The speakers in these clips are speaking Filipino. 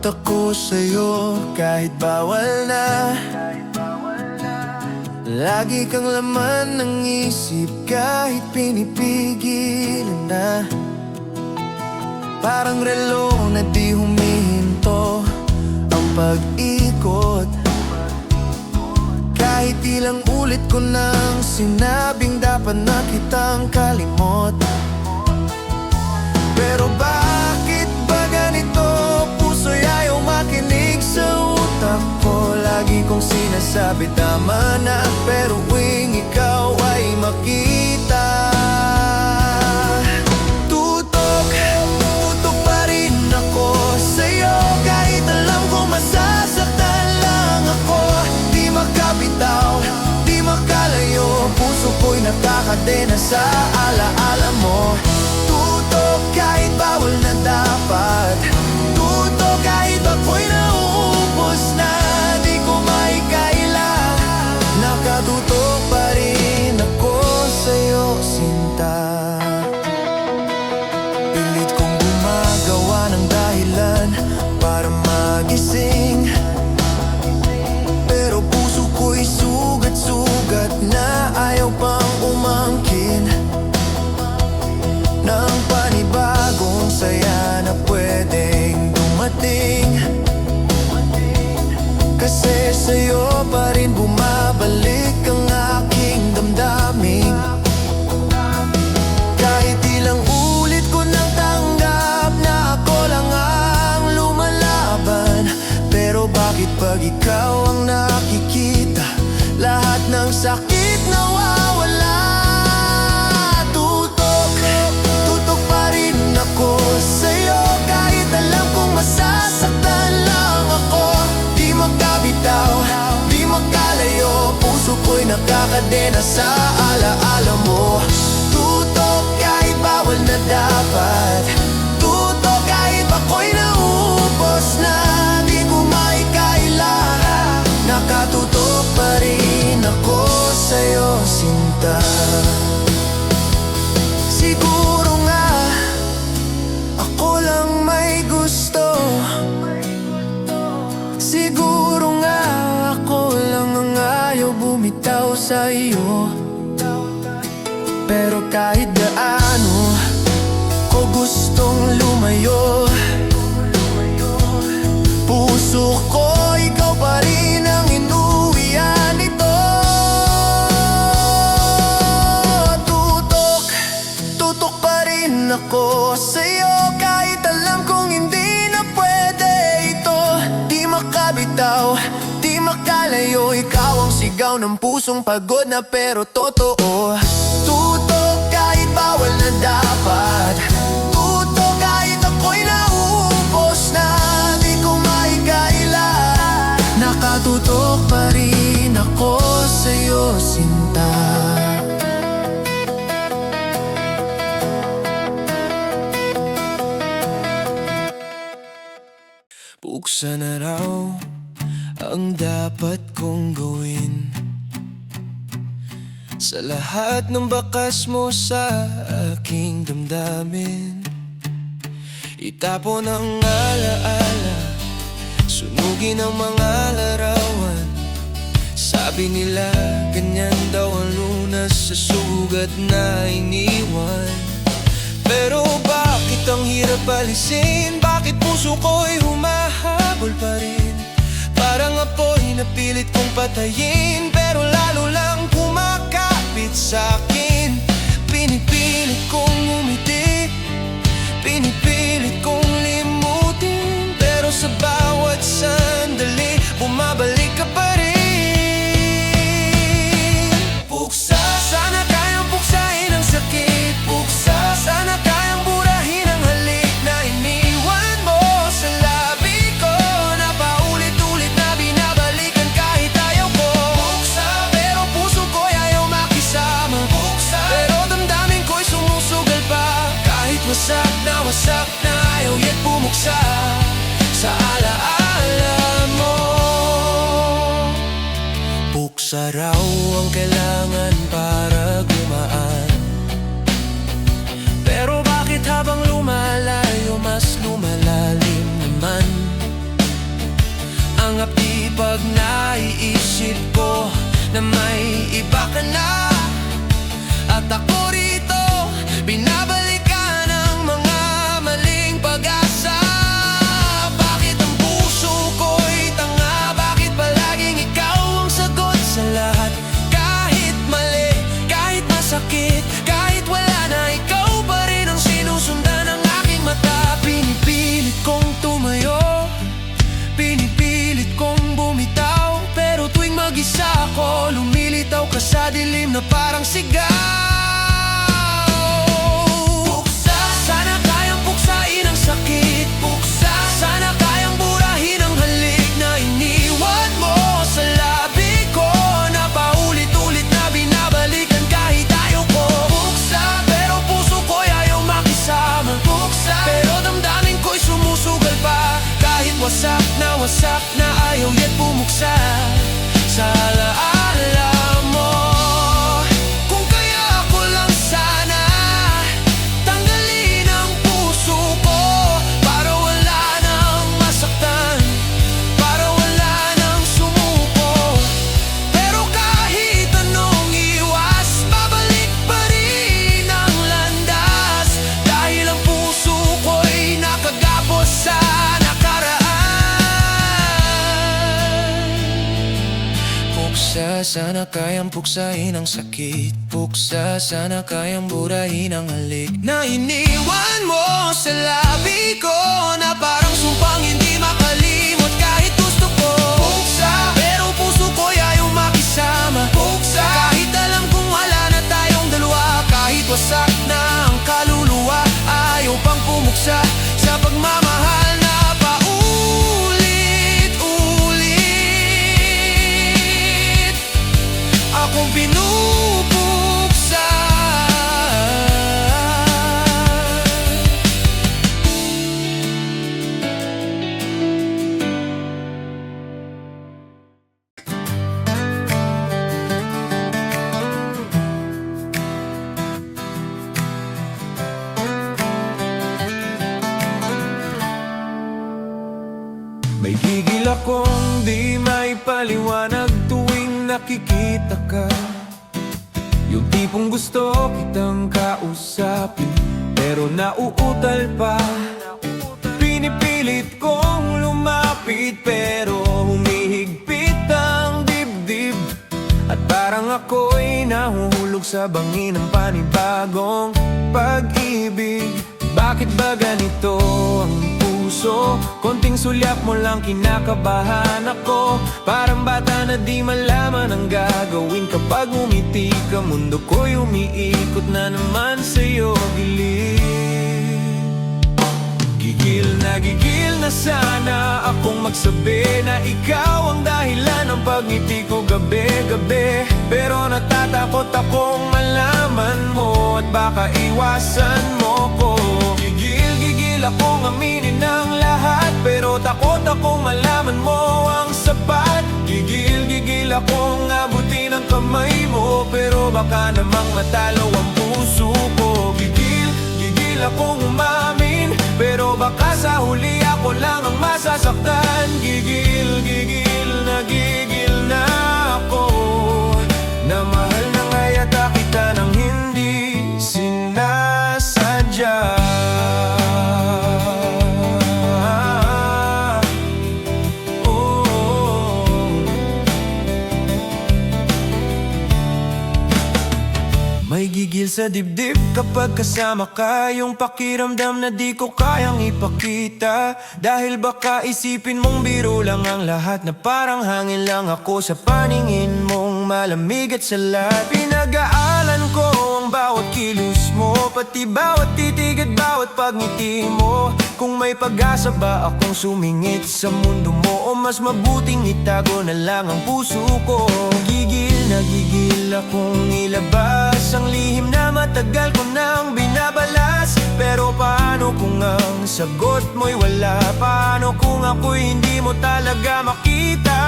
ako sa'yo kahit bawal na. Lagi kang laman ng isip kahit pinipigilan na. Parang relo na di humihinto ang pag-ikot. Kahit ilang ulit ko nang sinabing dapat na kitang kalimot. Pero bakit ba ganito? Puso'y ayaw makinig sa utak ko. Lagi kong sinasabi tama na, pero tuwing ikaw ay makita, tutok pa rin ako sa'yo. Kahit alam kong masasaktan lang ako, di makabitaw, di makalayo. Puso ko'y nakakadena sa alaala mo. Tutok kahit bawal na dapat, tutok kahit ako'y nauubos na. Di ko maikaila, nakatutok pa rin ako sa'yo, sinta. Pilit kong gumagawa ng dahilan para magising, pero puso ko'y sugat-sugat na ayaw pang umangkin ng panibagong saya na pwedeng dumating. Kasi sa'yo pa rin bumabalik ang aking damdamin. Kahit ilang ulit ko nang tanggap na ako lang ang lumalaban, pero bakit pag ikaw ang nakikita, lahat ng sakit nawawala? Tutok pa rin ako sa'yo. Kahit alam kong masasaktan lang ako, di makabitaw, di makalayo. Puso ko'y nakakadena sa alaala mo. Tutok kahit bawal na dapat, tutok kahit ako'y nauubos na. Di ko maikaila, nakatutok pa rin ako sa'yo, sinta. Siguro nga ako lang may gusto, siguro nga ako lang ang ayaw bumitaw sa iyo. Pero kahit gaano ko gustong lumayo, puso ko ikaw pa rin ang inuwian nito. Tutok pa rin ako sa'yo. Kahit alam kong hindi na pwede ito, di makabitaw, di makalayo. Ikaw ang sigaw ng pusong pagod na pero totoo. Tutok kahit bawal na dapat, tutok kahit ako'y nauubos na. Di ko maikaila, nakatutok pa rin ako sa'yo, sinta. Buksan na raw ang dapat kong gawin sa lahat ng bakas mo sa aking damdamin. Itapon ang alaala, sunugin ang mga larawan. Sabi nila ganyan daw ang lunas sa sugat na iniwan. Pero bakit ang hirap alisin? Bakit puso ko'y humahabol pa rin? Parang apoy na pilit kong patayin, pero lalo lang kumakapit sa'kin. Pinipilit kong umiti, pinipilit kong limutin, pero sa bawat sandali bumabalik ka pa rin. Puksa, sana kayang puksain ang sakit. Puksa, sana kayang burahin ang halik na iniwan mo sa labi ko, na paulit-ulit na binabalikan kahit ayaw ko. Puksa, Napangapti pag naiisip ko na may iba ka na. At ako rito, binabalikan ang mga maling pag-asa. Bakit ang puso ko'y tanga? Bakit palaging ikaw ang sagot sa lahat? Kahit mali, kahit masakit, kahit wala na, ikaw pa rin ang sinusundan ng aking mata. Pinipilit kong tumayo, pinipilit kong bumitaw, pero tuwing mag-isa ako, lumilitaw ka sa dilim na parang sigaw. Buksa, sana kayang buksain ang sakit. Buksa, sana kayang burahin ang halik na iniwan mo sa labi ko, na paulit-ulit na binabalikan kahit ayaw ko. Buksa, pero puso ko'y ayaw makisama. Buksa, pero damdamin ko'y sumusugal pa, kahit wasak na ayaw yet bumuksa sa alaala mo. Kung kaya ako lang sana tanggalin ang puso ko, para wala nang masaktan, para wala nang sumuko. Pero kahit anong iwas, babalik pa rin ang landas, dahil ang puso ko'y nakagapos sa nakaraan. Buksa, sana kayang puksain ang sakit. Buksa, sana kayang burahin ang halik na iniwan mo sa labi ko, na parang sumpang hindi makalimot kahit gusto ko. Buksa, pero puso ko'y ayaw makisama. Buksa, kahit alam kong wala na tayong dalawa, kahit wasak na ang kaluluwa, ayaw pang pumuksa sa pagmamahal na paulit-ulit akong binubuksan. May gigil akong di may paliwanag tuwing nakikita ka. Yung tipong gusto kitang kausapin, pero nauutal pa. Pinipilit kong lumapit, pero humihigpit ang dibdib. At parang ako'y nahuhulog sa bangin ng panibagong pag-ibig. Bakit ba ganito ang puso? Konting sulyap mo lang kinakabahan ako, parang bata na di malaman ang gagawin. Kapag umiti ka, mundo ko'y umiikot na naman sa'yo gilid. Gigil na sana akong magsabi na ikaw ang dahilan ng pagngiti ko gabi-gabi, pero natatakot akong malaman mo at baka iwasan mo ko. Gigil akong aminin ang lahat, pero takot akong malaman mo ang sapat. Gigil akong abutin ang kamay mo, pero baka namang matalo ang puso ko. Gigil akong umamin, pero baka sa huli ako lang ang masasaktan. Gigil na ako, na mahal na nga yata kita nang hindi sinasadya. May gigil sa dibdib kapag kasama ka, yung pakiramdam na di ko kayang ipakita. Dahil baka isipin mong biro lang ang lahat, na parang hangin lang ako sa paningin mong malamig at salat. Pinag-aalan ko ang bawat kilos mo, pati bawat titig at bawat pagngiti mo. Kung may pag-asa ba akong sumingit sa mundo mo, o mas mabuting itago na lang ang puso ko. Gigil akong ilabas ang lihim na matagal ko nang binabalas. Pero paano kung ang sagot mo'y wala? Paano kung ako'y hindi mo talaga makita?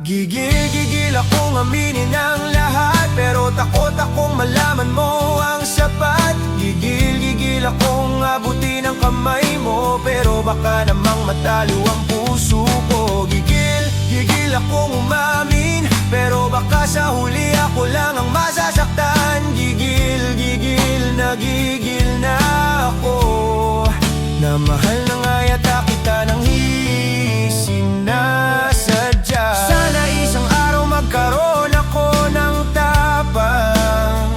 Gigil akong aminin ang lahat, pero takot akong malaman mo ang sapat. Gigil akong abutin ang kamay mo, pero baka namang matalo ang puso ko. Gigil akong umamin, pero baka sa huli ako lang ang masasaktan. Nagigil na ako, na mahal na nga yata kita nang hindi sinasadya. Sana isang araw magkaroon ako ng tapang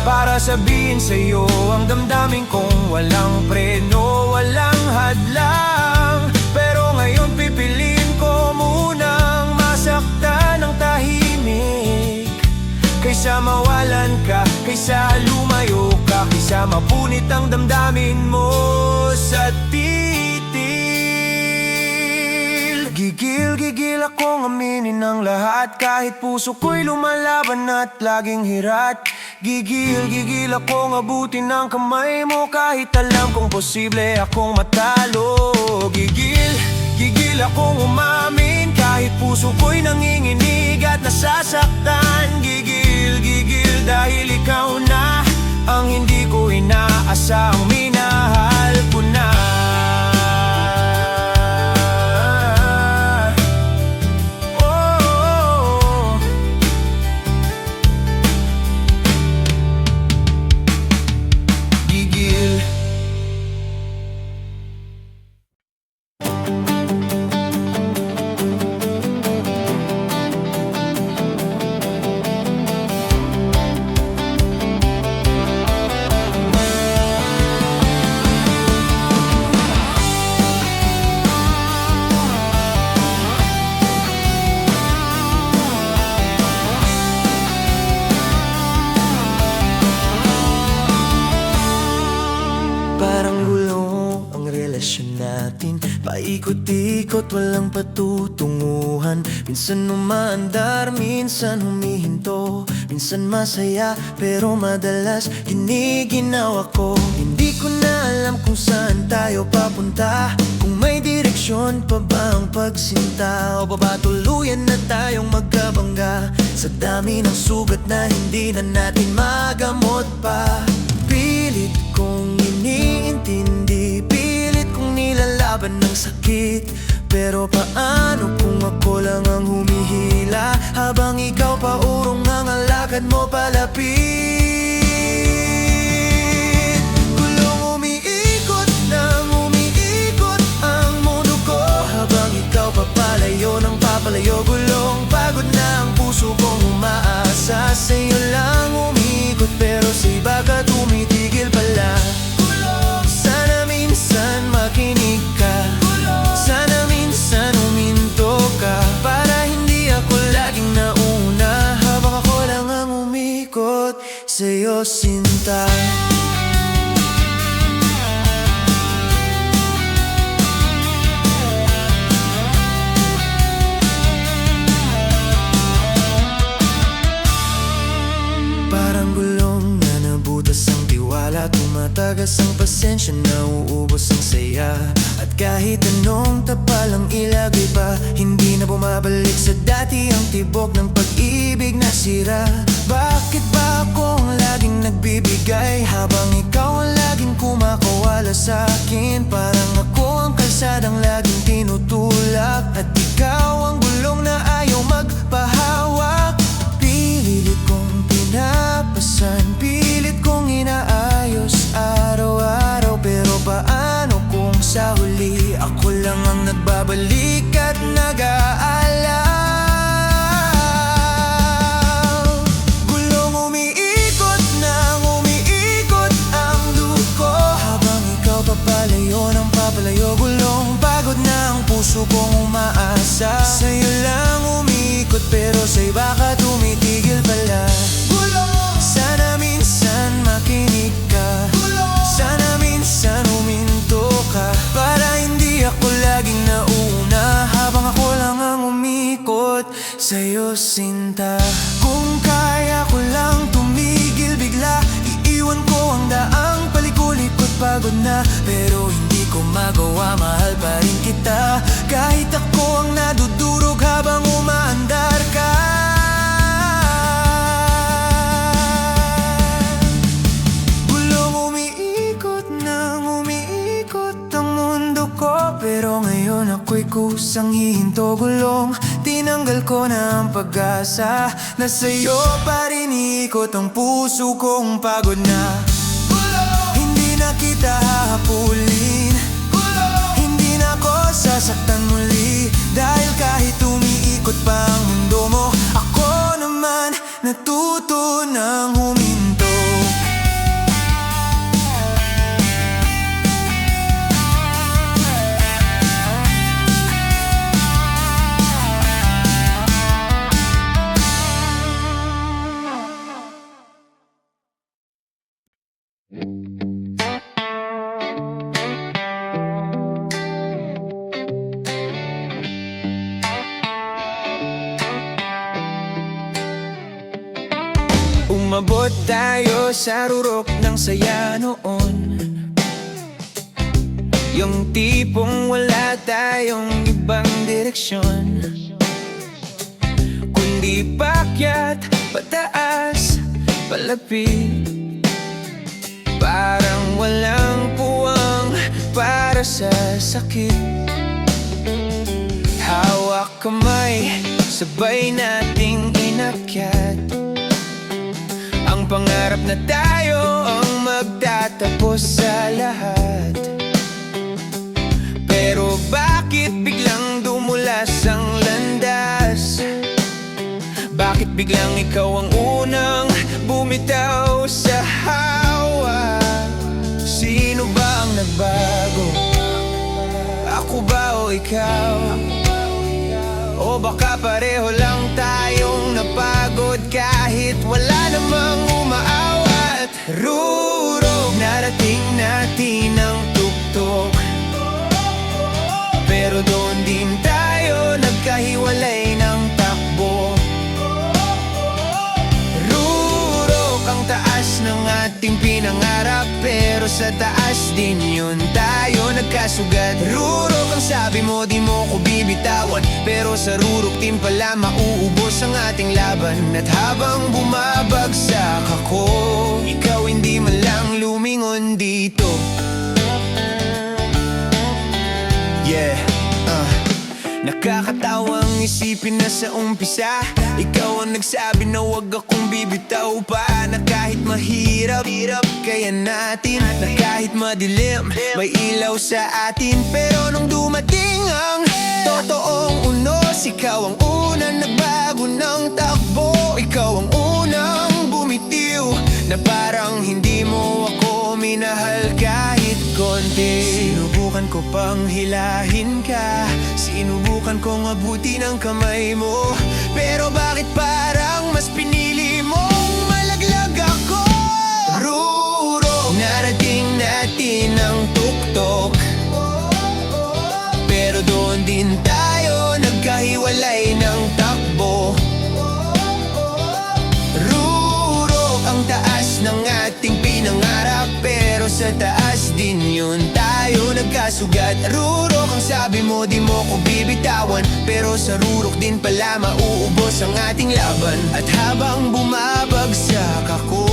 para sabihin sa'yo ang damdamin kong walang preno, walang hadlang. Pero ngayon pipiliin ko munang masaktan ng tahimik, kaysa mawalan ka, kaysa lumayo ka, kaysa mapunit ang damdamin mo sa titil. Gigil akong aminin ang lahat, kahit puso ko'y lumalaban at laging hirat. Gigil akong abutin ang kamay mo, kahit alam kong posible akong matalo. Gigil akong umamin, kahit puso ko'y nanginginig at nasasaktan. Gigil dahil ikaw na ang hindi ko inaasahang minahal ko na. Parang gulong ang relasyon natin, paikot-ikot, walang patutunguhan. Minsan umaandar, minsan humihinto, minsan masaya, pero madalas giniginaw ako. Hindi ko na alam kung saan tayo papunta, kung may direksyon pa ba ang pagsinta, o baba tuluyan na tayong magkabangga sa dami ng sugat na hindi na natin magamot pa. Pilit kong iniintindi, pilit kong nilalaban ng sakit. Pero paano kung ako lang ang humihila, habang ikaw pa urong ang alakad mo palapit. Gulong umiikot nang umiikot ang mundo ko, habang ikaw papalayo ng papalayo. Gulong pagod na ang puso kong umaasa, sa'yo lang umiikot, pero sa iba ka tumitigil pala. Sana minsan makinig ka, sana minsan uminto ka, para hindi ako laging nauna, habang ako lang ang umikot sa'yo, sinta. Parang gulong na nabutas ang tiwala, tumatagas ang pasensya, nauubos ang saya. At kahit anong tapalang ilagay pa, hindi na bumabalik sa dati ang tibok ng pag-ibig na sira. Bakit ba ako ang laging nagbibigay, habang ikaw ang laging kumakawala sa akin? Parang ako ang kalsadang laging tinutulak, at ikaw ang gulong na ayaw magpahawak. Pilit kong pinapasan, pilit kong inaayos araw-araw, pero paano kung sa huli ako lang ang nagbabalik at nag-aalaw? Gulong umiikot nang umiikot ang dugo, habang ikaw papalayo ng papalayo. Gulong pagod na ang puso kong umaasa, sa'yo lang umiikot, pero sa iba ka tumitigil pala. Sana minsan makinig ka, sana minsan uminto ka, para hindi ako laging nauna, habang ako lang ang umikot sa'yo, sinta. Kung kaya ko lang tumigil bigla, iiwan ko ang daang palikulikot. Pagod na pero hindi ko magawa, mahal pa rin kita, kahit ako ang nadudurog habang umaandar ka. ako'y kusang hihinto gulong, tinanggal ko na ang pag-asa. Nasa'yo pa rin iikot ang puso kong pagod na. Hindi na kita hahapulin, hindi na ako sasaktan muli. Dahil kahit umiikot pa ang mundo mo, ako naman natuto ng huminto. Umabot tayo sa rurok ng saya noon, yung tipong wala tayong ibang direksyon, kundi paakyat, pataas, palapit. Parang walang puwang para sa sakit. Hawak kamay, sabay nating inakyat ang pangarap na tayo ang magtatapos sa lahat. Pero bakit biglang dumulas ang landas? Bakit biglang ikaw ang unang bumitaw sa hawa? Sino ba ang nagbago? Ako ba o ikaw? O baka pareho lang tayong napagod kahit wala namang umaawat. Rurok, narating natin ang tuktok, pero doon din tayo nagkahiwalay ng takbo. Rurok, ang taas ng ating pinangarap, pero sa taas din yun tayo nagkasugat. Rurok, ang sabi mo di mo ko bibitawan, pero sa rurok din pala mauubos ang ating laban. At habang bumabagsak ako, ikaw hindi man lang lumingon dito. Yeah, nakakatawang isipin na sa umpisa ikaw ang nagsabi na wag akong bibitaw pa. Na kahit mahirap, kaya natin. Na kahit madilim, may ilaw sa atin. Pero nung dumating ang totoong unos, ikaw ang unang nagbago ng takbo. Ikaw ang unang bumitiw, na parang hindi mo ako minahal kahit konti. Sinubukan ko pang hilahin ka, sinubukan kong abutin ang kamay mo, pero bakit parang mas pinili mong malaglag ako? Rurok, narating natin ang tuktok, pero doon din tayo nagkahiwalay ng takbo. Rurok, ang taas ng ating pinangarap, pero sa taas din yun tayo nagkasugat. Rurok, ang sabi mo di mo ko bibitawan, pero sa rurok din pala mauubos ang ating laban. At habang bumabagsak ako,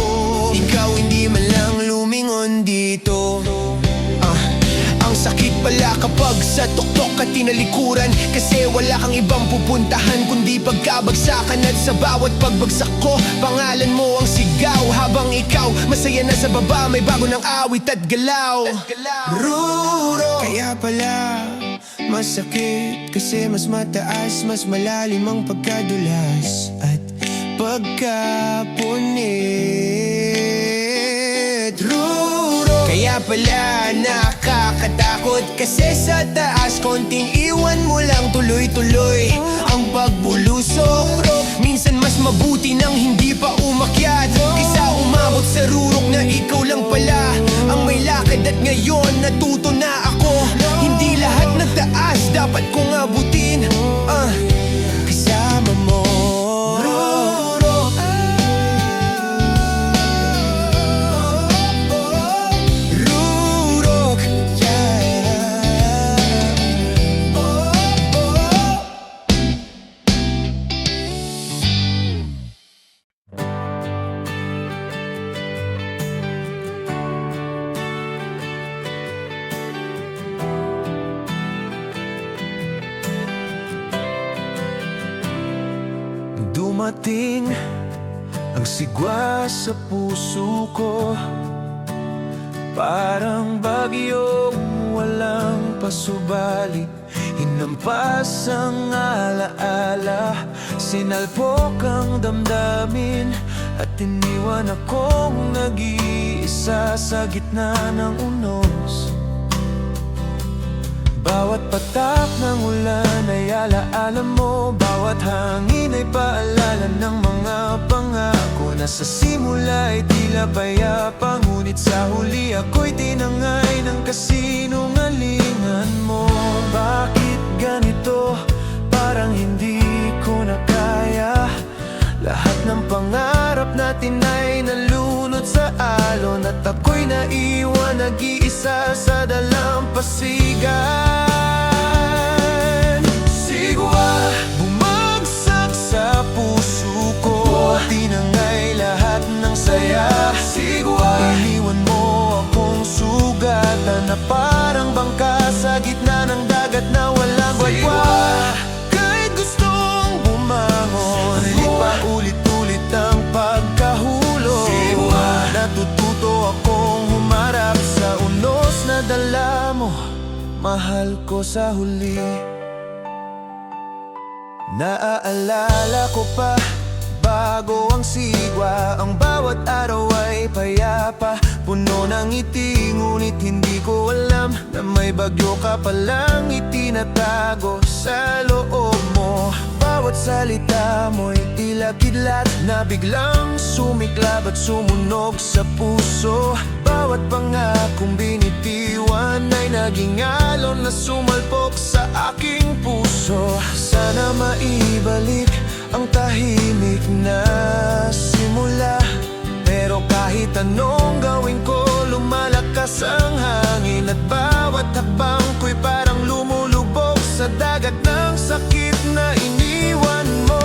ikaw hindi man lang lumingon dito. Ang sakit pala kapag sa tuktok ka tinalikuran, kasi wala kang ibang pupuntahan kundi pagkabagsakan. At sa bawat pagbagsak ko, pangalan mo ang sigaw, habang ikaw masaya na sa baba, may bago ng awit at galaw. Ruro, kaya pala masakit, kasi mas mataas, mas malalim ang pagkadulas at pagkapunit. Ruro, kaya pala nakakatakot, kasi sa taas konting iwan mo lang tuloy-tuloy ang pagbulusok. Minsan mas mabuti nang hindi pa umakyat, kaysa umabot sa rurok na ikaw lang pala ang may lakad. At ngayon natuto na ako, hindi lahat ng taas dapat kong abutin. Kasama mo. Rurok, rurok, dumating ang sigwa sa puso ko, parang bagyong walang pasubali. Hinampas ang alaala, sinalpok ang damdamin, at iniwan akong nag-iisa sa gitna ng unos. Bawat patak ng ulan ay alaala mo, bawat hangin ay paalala ng mga pangako na sa simula ay tila payapa, ngunit sa huli ako'y tinangay ng kasinungalingan mo. Bakit ganito? Parang hindi ko na kaya. Lahat ng pangarap natin ay nalunod sa alon, at ako'y naiwan nag-iisa sa dalampasigan. Sigwa, bumagsak sa puso ko, tinangay lahat ng saya. Sigwa, iniwan mo akong sugatan na parang bangka sa gitna ng dagat na walang wadwa. Kahit gustong bumangon, paulit-ulit ang pagkahulog. Natututo akong humarap sa unos na dala mo, mahal ko sa huli. Naaalala ko pa, bago ang sigwa, ang bawat araw ay payapa, puno ng ngiti, ngunit hindi ko alam na may bagyo ka palang itinatago sa loob mo. Bawat salita mo'y tila kidlat na biglang sumiklab at sumunog sa puso. Bawat pangakong binitiwan ay naging alon na sumalpok sa aking puso. Sana maibalik ang tahimik na simula, pero kahit anong gawin ko, lumalakas ang hangin, at bawat hakbang ko'y parang lumulubog sa dagat ng sakit na iniwan mo.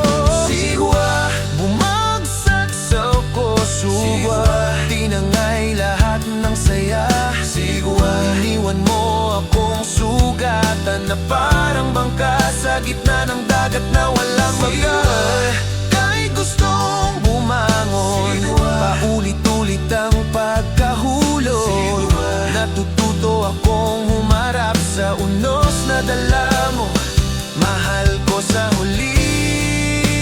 Sigwa, bumagsak sa kusugwa, tinangay lahat ng saya. Sigwa, iniwan mo akong sugatan na parang bangka sa gitna ng dagat na walang magal. Kahit gustong bumangon, paulit-ulit ang pagkahulog. Natututo akong humarap sa unos na dala mo, mahal ko sa huli.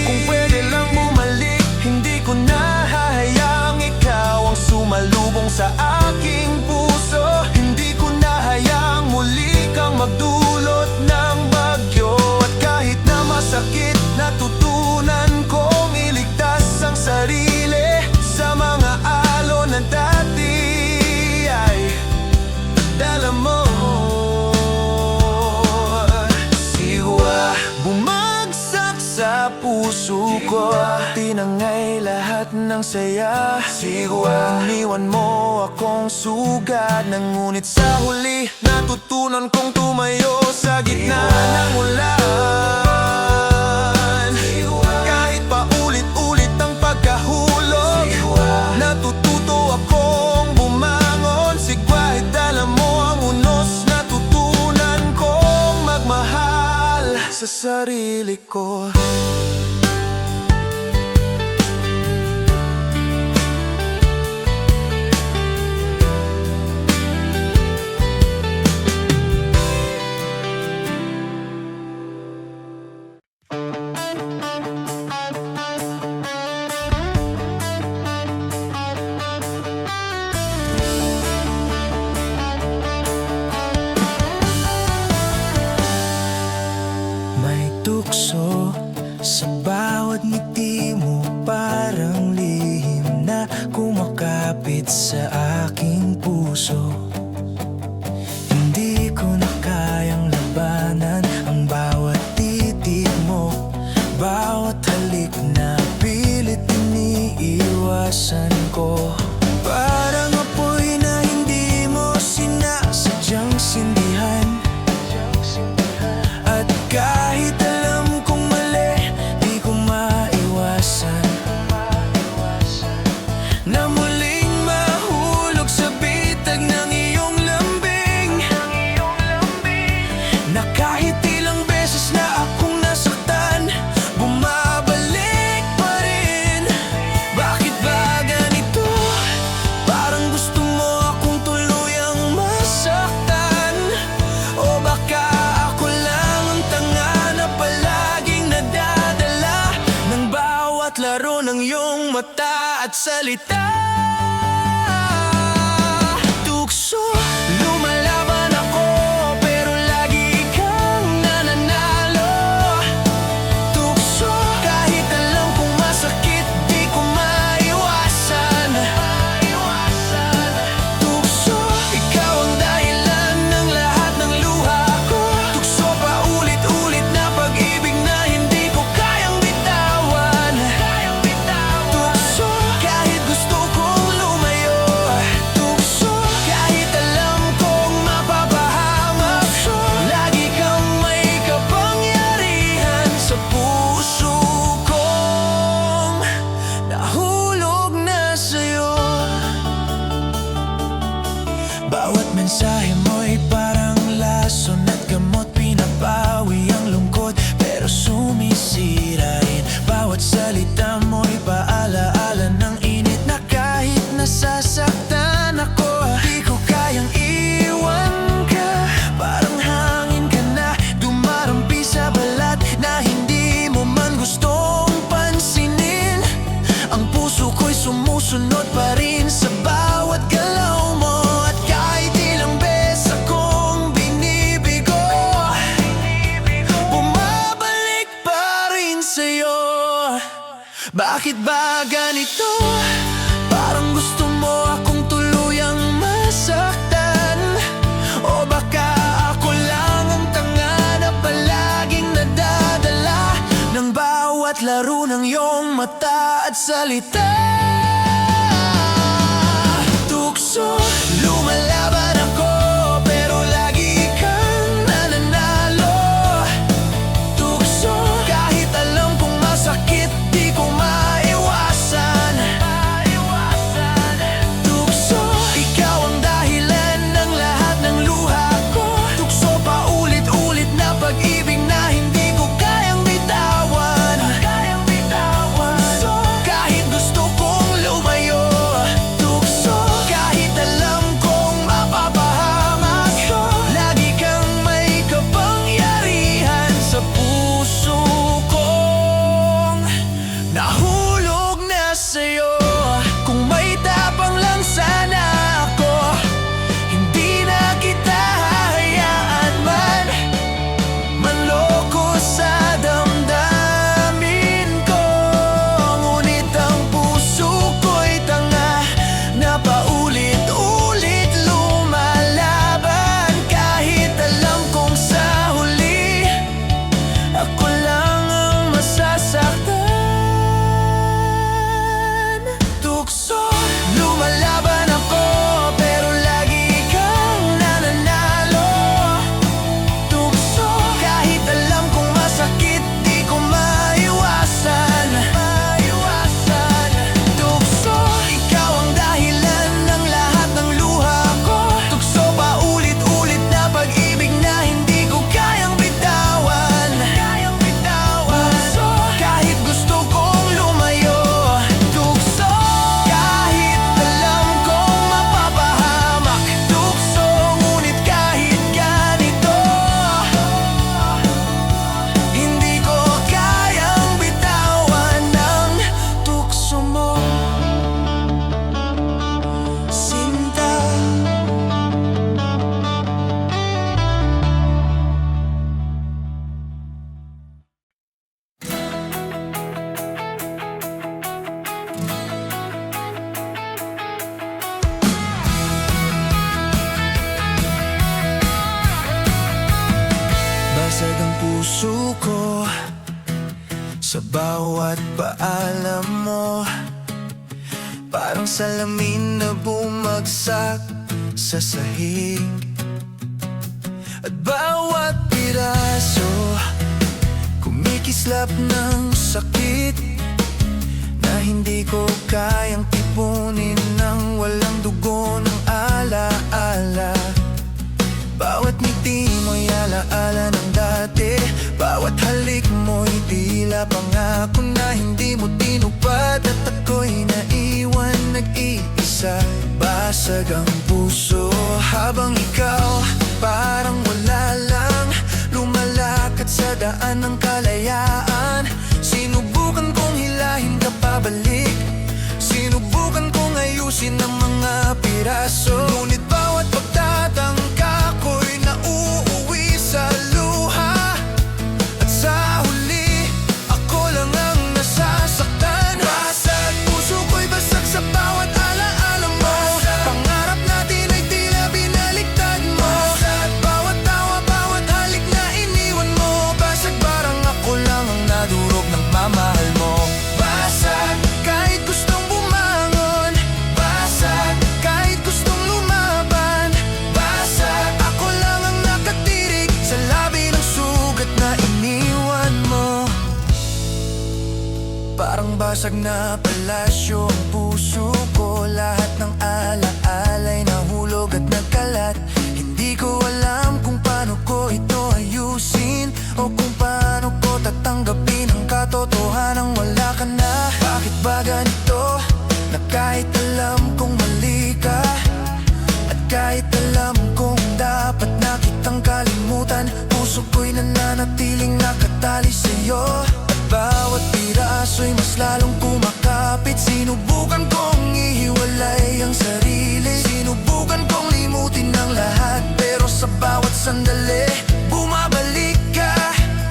Kung pwede lang bumalik, hindi ko na hahayaang ikaw ang sumalubong sa aking puso. Hindi ko na hayaang muli kang magdulot ng bagyo, at kahit na masakit, natutunan kong iligtas ang sarili sa mga alon na dati ay dala mo. Sigwa, bumagsak sa puso ko, tinangay lahat ng saya. Sigwa, iniwan mo akong sugat, ngunit sa huli natutunan kong tumayo sa gitna ng ulan. Kahit paulit-ulit ang pagkahulog, natututo akong bumangon. Sigwa, dala mo ang unos, natutunan kong magmahal sa sarili ko. Tukso sa bawat ngiti mo, parang lihim na kumakapit sa aking puso. Hindi ko na kayang labanan ang bawat titig mo, bawat halik na pilit iniiwasan ko. Parang apoy na hindi mo sinasadyang sindihan, at kahit alam kong mali, di ko maiwasan na muling mahulog sa bitag ng iyong lambing. Na kahit ilang beses na akong nasaktan, bumabalik pa at salita. Tukso, lumalaban ako pero lagi kang nananalo. Tukso, kahit alam kong masakit, di ko maiwasan. Tukso, ikaw ang dahilan ng lahat ng luha ko. Tukso, paulit-ulit na pag-ibig na hindi ko kayang bitawan. Tukso, kahit gusto kong lumayo. Tukso, kahit alam kong mapapahamak. Lagi kang may kapangyarihan sa puso kong nahulog na sa'yo. Bawat mensahe mo'y parang lason at gamot, pinapawi ang lungkot pero sumisira rin. Bawat salita mo'y paalaala ng init na kahit nasasaktan ako, di ko kayang iwan ka. Parang hangin ka na dumarampi sa balat na hindi mo man gustong pansinin. Ang puso ko'y sumusunod pa rin sa bawat galaw mo. At kahit ilang beses akong binibigo, bumabalik pa rin sa'yo. Bakit ba ganito? Parang gusto mo akong tuluyang masaktan. O baka ako lang ang tanga na palaging nadadala ng bawat laro ng iyong mata at salita. Tukso, lumalaban ako pero lagi kang nananalo. Tukso, kahit alam kong masakit, di ko maiwasan. Tukso, ikaw ang dahilan ng lahat ng luha ko. Tukso, paulit-ulit na pag-ibig na hindi ko kayang bitawan. Tukso, kahit gusto kong lumayo. Tukso, kahit alam kong mapapahamak. Lagi kang may kapangyarihan sa puso kong nahulog na sa'yo. Kung may tapang lang sana ako, hindi na kita hahayaan man manloko sa damdamin ko. Ngunit ang puso ko'y tanga na paulit-ulit lumalaban. Kahit alam kong sa huli ako lang ang masasaktan. Tukso, lumalaban ako pero lagi kang nananalo. Tukso, kahit alam kong masakit, di ko maiwasan. Tukso, ikaw ang dahilan ng lahat ng luha ko. Tukso, paulit-ulit na pag-ibig na hindi ko kayang bitawan. Tukso, kahit gusto kong lumayo. Tukso, kahit alam kong mapapahamak. Tukso, ngunit kahit ganito, hindi ko kayang bitawan ang tukso mo, sinta. Basag ang puso ko sa bawat paalam mo. Parang salamin na bumagsak sa sahig. At bawat piraso kumikislap ng sakit na hindi ko kayang tipunin ng walang dugo ng alaala. Bawat ngiti mo'y alaala ng dati. Bawat halik mo'y tila pangako na hindi mo tinupad. At ako'y naiwan nag-iisa. Basag ang puso habang ikaw parang wala lang. Lumalakad sa daan ng kalayaan. Sinubukan kong hilahin ka pabalik. Sinubukan piraso. Ngunit bawat pagtatangka ko'y nauuwi sa luha. At sa huli, ako lang ang nasasaktan. Basag puso ko'y basag sa bawat alaala mo. Pangarap natin ay tila binaliktad mo. Bawat tawa, bawat halik na iniwan mo. Basag parang ako lang ang nadurog ng mamahal mo. Basag kahit gustong bumangon. Basag kahit gustong lumaban. Basag ako lang ang nakatirik sa labi ng sugat na iniwan mo. Parang basag na palasyo ang puso ko. Lahat ng alaala'y nahulog at nagkalat. Hindi ko alam kung paano ko ito ayusin, o kung paano ko tatanggapin ang katotohanang wala ka na. Bakit ba ganito, na kahit alam kong mali ka, at kahit alam kong dapat na kitang kalimutan, puso ko'y nananatiling nakatali sa'yo. At bawat piraso'y mas lalong kumakapit. Sinubukan kong ihiwalay ang sarili, sinubukan kong limutin ang lahat, pero sa bawat sandali bumabalik ka,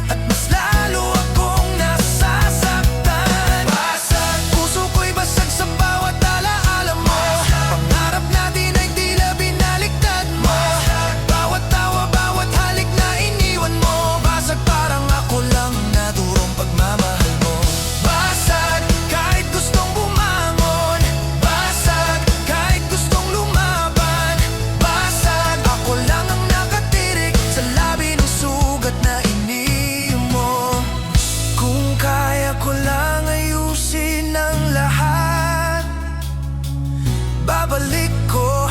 at mas lalo akong nasasaktan. Basag puso ko'y basag sa bawat alaala mo. Pangarap natin ay tila binaliktad mo. Bawat tawa, bawat halik na iniwan mo. Basag parang ako lang nadurong pagmamahal mo. Basag kahit gustong bumangon. Basag kahit gustong lumaban. Basag ako lang ang nakatirik sa labi ng sugat na iniwan mo. Kung kaya ko lang ayusin ang lahat, babalik ko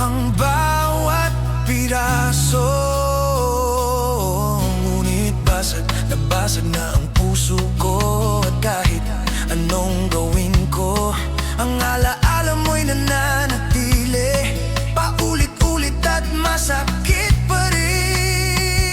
ang bawat piraso. Ngunit basag na ang puso ko. At kahit anong gawin ko, ang alaala mo'y nananatili. Paulit-ulit at masakit pa rin.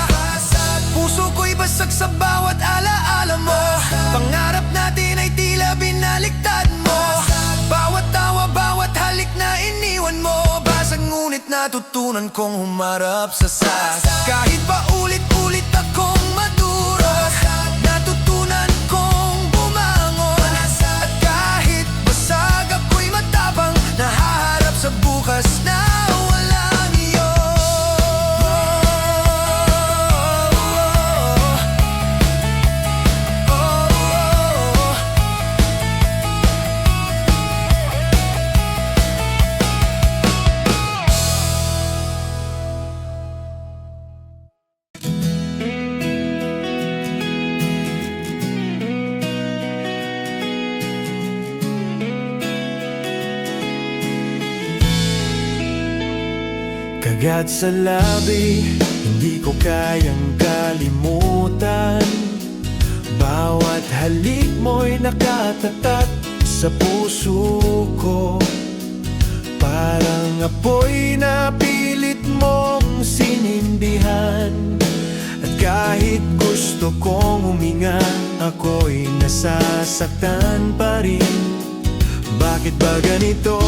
Basag puso ko'y basag sa bawat alaala mo. Pangarap natin ay tila binaliktad mo. Bawat tawa, bawat halik na iniwan mo. Basag ngunit natutunan kong humarap sa sas. Kahit pa ulit-ulit akong madurog, natutunan kong bumangon. At kahit basag ako'y matapang, nahaharap sa bukas na walang iyo. Kagat sa labi, hindi ko kayang kalimutan. Bawat halik mo'y nakatatak sa puso ko. Parang apoy na pilit mong sinindihan. At kahit gusto kong huminga, ako'y nasasaktan pa rin. Bakit ba ganito?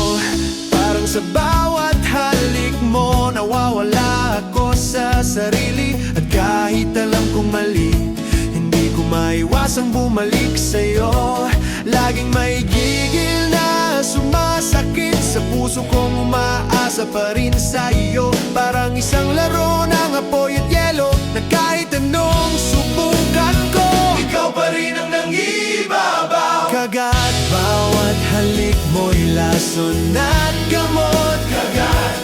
Parang sa bawat halik mo, nawawala ako sa sarili. At kahit alam kong mali, hindi ko maiwasang bumalik sa'yo. Laging may gigil na sumasakit sa puso kong umaasa pa rin sa iyo. Parang isang laro ng apoy at yelo, na kahit anong subukan ko, ikaw pa rin ang nangibabaw. Kagat bawat halik mo'y lason at gamot. Kagat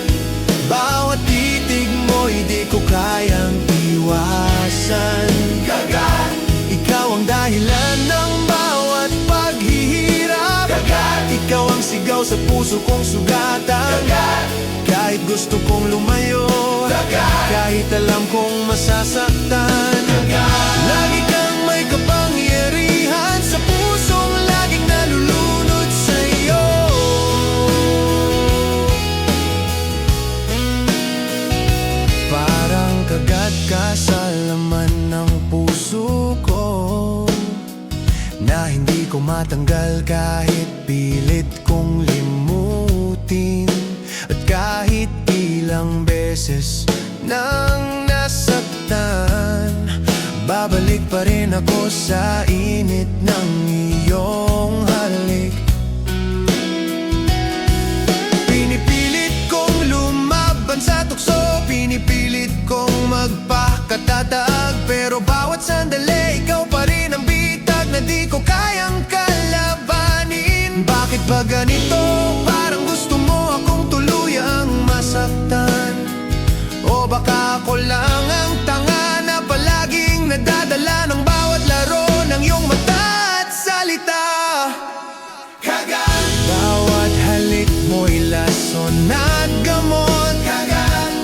bawat titig mo'y di ko kayang iwasan. Kagat ikaw ang dahilan ng bawat paghihirap. Kagat ikaw ang sigaw sa puso kong sugatan. Kagat kahit gusto kong lumayo. Kagat kahit alam kong masasaktan. Kagat lagi kang may kapangyarihan sa pusong laging nalulunod sa'yo. Parang kagat ka sa laman ng puso ko, na hindi ko matanggal kahit pinipilit kong limutin. At kahit ilang beses nang nasaktan, babalik pa rin ako sa init ng iyong halik. Pinipilit kong lumaban sa tukso, pinipilit kong magpakatatag, pero bawat sandali ikaw pa rin ang bitag na di ko kayang kalabanin. Bakit ba ganito? Parang gusto mo akong tuluyang masaktan. O baka ako lang ang tanga na palaging nadadala ng bawat laro ng iyong mata at salita. Kagat, bawat halik mo'y lason at gamot. Kagat,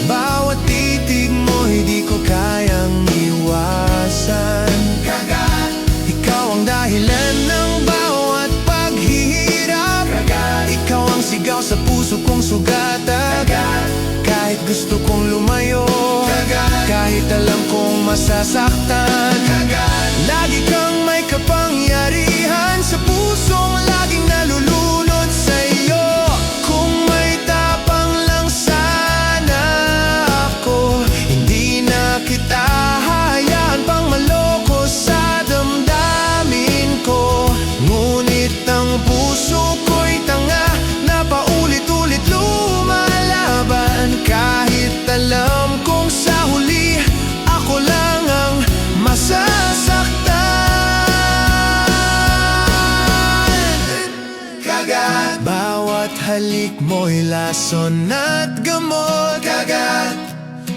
bawat titig mo'y di ko kayang iwasan. Kagat, ikaw ang dahilan ng bawat paghihirap. Kagat, ikaw ang sigaw sa puso kong sugatan. Kagat, kahit gusto kong lumayo. Kagat, kahit alam kong masasaktan. Kagat, lagi kang may kapangyarihan sa pusong laging nalulunod sa'yo. Kung may tapang lang sana ako, hindi na kita hayaan pang maloko sa damdamin ko. Ngunit ang puso ko'y tanga na paulit-ulit lumalaban. Kahit alam kong sa huli ako lang ang masasaktan. Kagat, bawat halik mo'y lason at gamot. Kagat,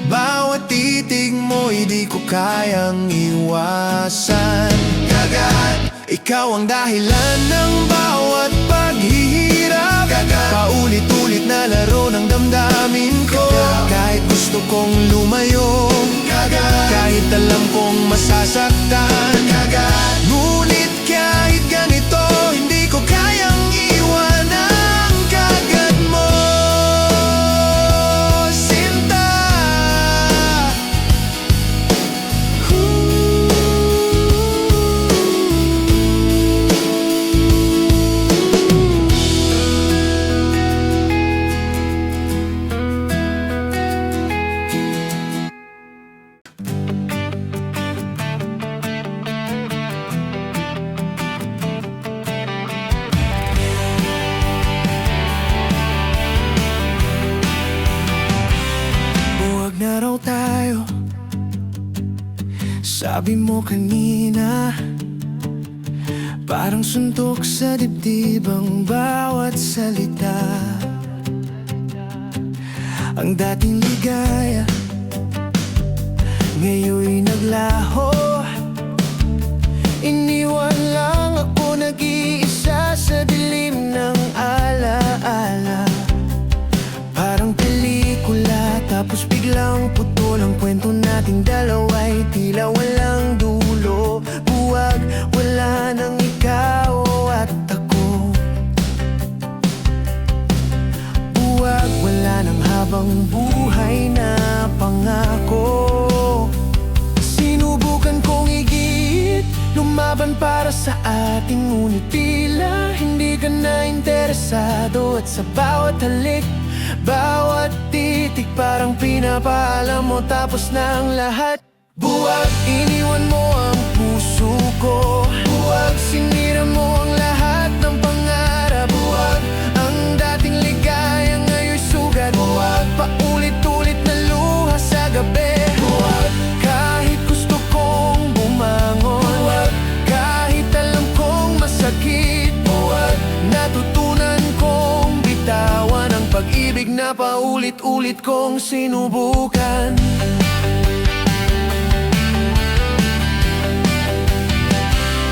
bawat titig mo'y di ko kayang iwasan. Kagat, ikaw ang dahilan ng bawat paghihirap. Kagat, paulit-ulit na laro ng damdamin ko. Kagat, kahit gusto kong lumayo. Kagat, kahit alam kong masasaktan. Kagat, ngunit kahit ganito hindi ko kayang iwan ang kagat mo, sinta. Buwag na raw tayo, sabi mo kanina. Parang suntok sa dibdib ang bawat salita. Ang dating ligaya ngayon'y naglaho. Iniwan lang ako nag-iisa sa dilim ng alaala. Parang pelikula tapos biglang putol ang kwento nating dalawa'y tila walang dulo. Buwag, wala nang ikaw at ako. Buwag, wala nang habang buhay na pangako. Sinubukan kong igit, lumaban para sa ating ngunit tila hindi ka na interesado. At sa bawat halik, bawat titik parang pinapaalam mo tapos na ang lahat. Buwag, iniwan mo ang puso ko. Buwag, sinira mo ang lahat ng pangarap. Buwag, ang dating ligaya ngayon'y sugat. Buwag, paulit-ulit na luha sa gabi. Buwag, kahit gusto kong bumangon. Buwag, kahit alam kong masakit. Buwag, natutunan kong bitawan ang pag-ibig na paulit-ulit kong sinubukan.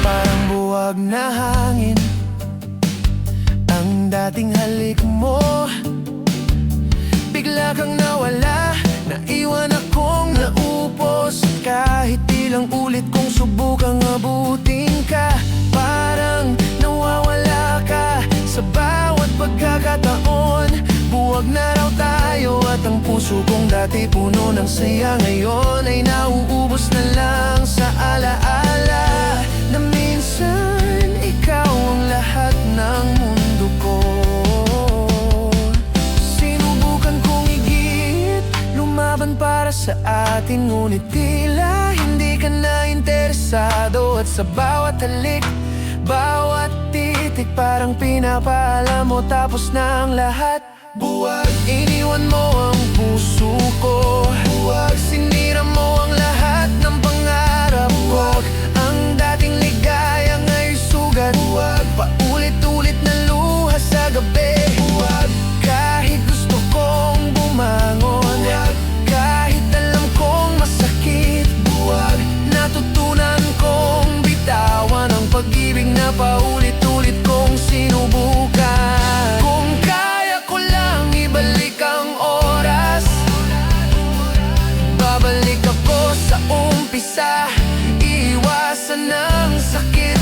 Parang buwag na hangin ang dating halik mo. Bigla kang nawala, naiwan akong naupos. Kahit ilang ulit kong subukang abutin ka, parang nawawala ka sa bawat pagkakataon. Buwag na raw tayo at ang puso kong dati puno ng saya ngayon ay nauubos na lang sa alaala na minsan ikaw ang lahat na para sa atin, ngunit tila hindi ka na interesado. At sa bawat halik, bawat titik, parang pinapaalam mo tapos na ang lahat. Buwag, iniwan mo ang puso ko. Buwag, sinira mo ang lahat ng pangarap ko. Ang dating ligaya nga'y sugat. Buwag, paulit-ulit na luha sa gabi. Buwag, kahit gusto kong bumangon. Buwag, kahit alam kong masakit. Buwag, natutunan kong bitawan ang pag-ibig na paulit-ulit kong sinubukan. Kung kaya ko lang ibalik ang oras, babalik ako sa umpisa, iiwasan ng sakit.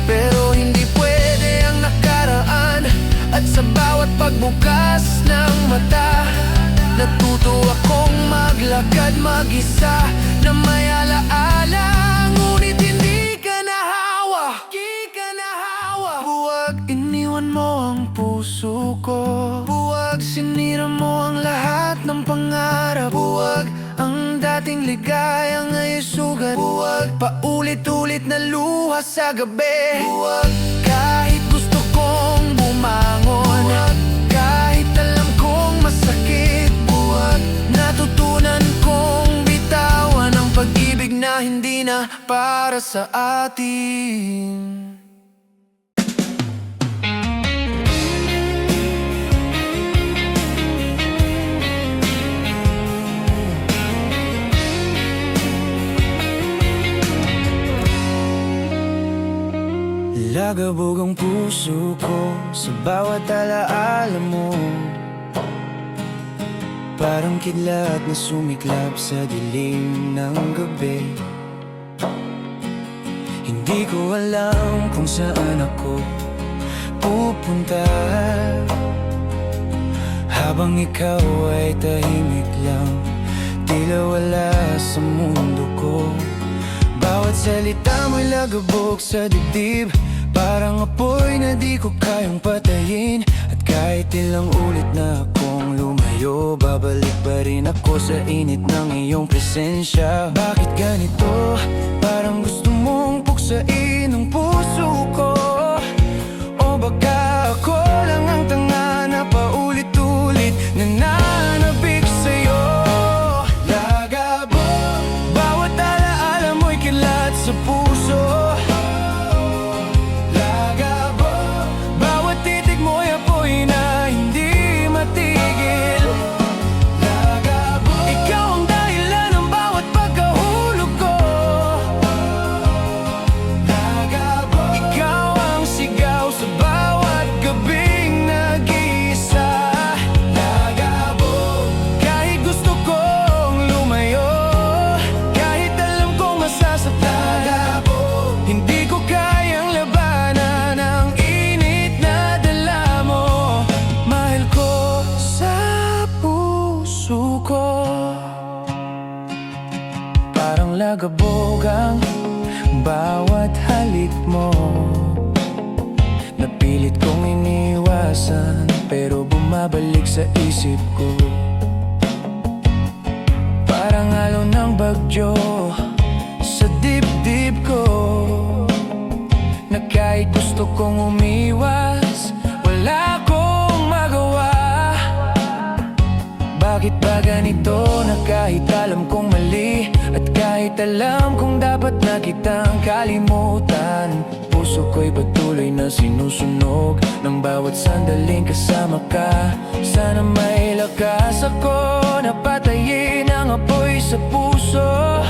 Pero hindi pwede ang nakaraan. At sa bawat pagbukas ng mata, natuto akong maglakad mag-isa na may alaala. Ngunit hindi ka nahawa, di ka nahawa. Buwag, iniwan mo ang puso ko. Buwag, sinira mo ang lahat ng pangarap. Buwag, ang dating ligaya nga'y sugat. Buwag, paulit-ulit na luha sa gabi. Buwag, kahit gusto kong bumangon. Buwag, kahit alam kong masakit. Buwag, natutunan kong bitawan ang pag-ibig na hindi na para sa atin. Lagabog ang puso ko sa bawat alaala mo. Parang kidlat na sumiklab sa dilim ng gabi. Hindi ko alam kung saan ako pupunta, habang ikaw ay tahimik lang, tila wala sa mundo ko. Bawat salita mo'y lagabog sa dibdib, parang apoy na di ko kayang patayin. At kahit ilang ulit na akong lumayo, babalik pa rin ako sa init ng iyong presensya. Bakit ganito? Parang gusto mong puksain ang puso ko. O baka ako lang ang tanga na paulit-ulit nananabik sa'yo. Lagabog, bawat alaala mo'y kilat sa puso. Parang lagabog ang bawat halik mo. Napilit kong iniwasan, pero bumabalik sa isip ko. Parang alon ng bagyo sa dibdib ko, na kahit gusto kong umiwas, wala akong magawa. Bakit ba ganito na kahit alam kong mali, at kahit alam kong dapat na kitang kalimutan, puso ko'y patuloy na sinusunog ng bawat sandaling kasama ka. Sana may lakas ako na patayin ang apoy sa puso.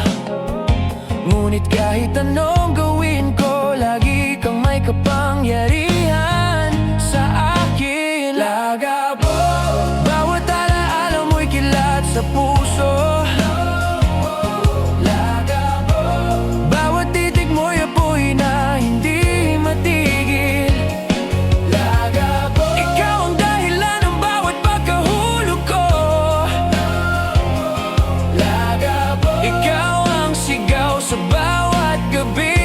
Ngunit kahit anong gawin ko, lagi kang may kapangyarihan sa akin. Lagabog, bawat alaala mo'y kilat sa puso. Lagabog, bawat titig mo'y apoy na hindi matigil. Lagabog, ikaw ang dahilan ng bawat pagkahulog ko. Lagabog, ikaw ang sigaw sa bawat gabi.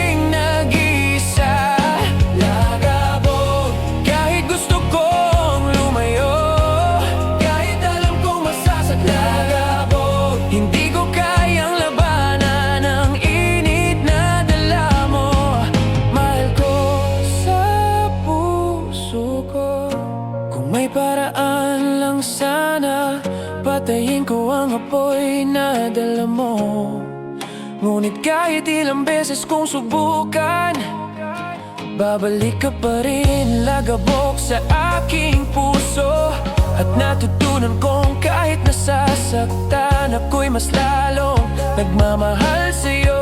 Pipiliin ko ang apoy na dala mo. Ngunit kahit ilang beses kong subukan, babalik ka pa rin, lagabok sa aking puso. At natutunan kong kahit nasasaktan, ako'y mas lalong nagmamahal sa'yo.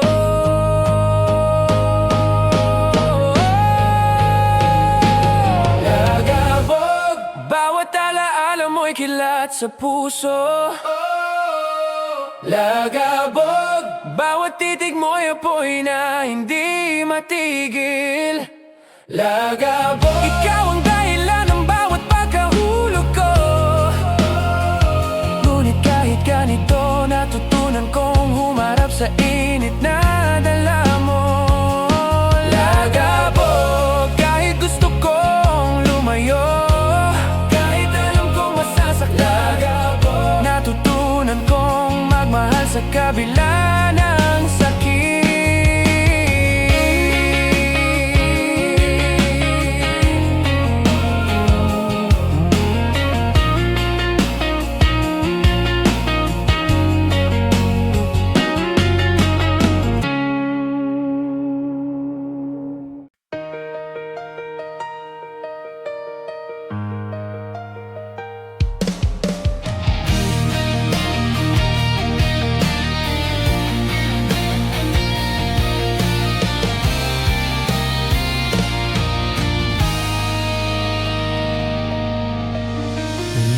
Lagabog, bawat alaala mo'y kilat sa puso. Lagabog, bawat titig mo'y apoy na hindi matigil. Lagabog, ikaw ang dahilan ng bawat pagkahulog ko. Ngunit kahit ganito, natutunan kong humarap sa init na dala mo. Lagabog, kahit gusto kong lumayo, kahit alam kong masasaktan, lagabog, natutunan kong magmahal sa kabila ng sakit.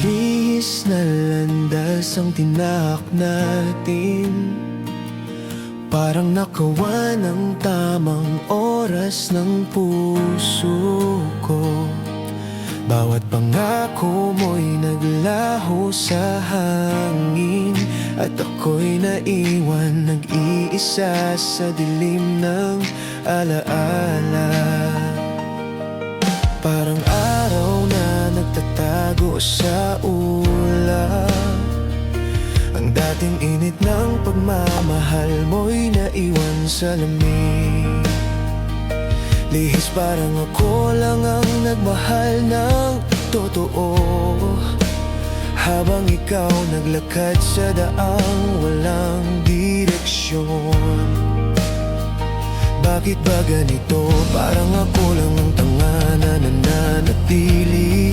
Lihis na landas ang tinak natin, parang nakawan ang tamang oras ng puso ko. Bawat pangako mo'y naglaho sa hangin, at ako'y naiwan nag-iisa sa dilim ng alaala. Parang araw na nagtatago sa ulap, ang dating init ng pagmamahal mo'y naiwan sa lamig. Lihis parang ako lang ang nagmahal ng totoo, habang ikaw naglakad sa daang walang direksyon. Bakit ba ganito? Parang ako lang ang tanga na nananatili,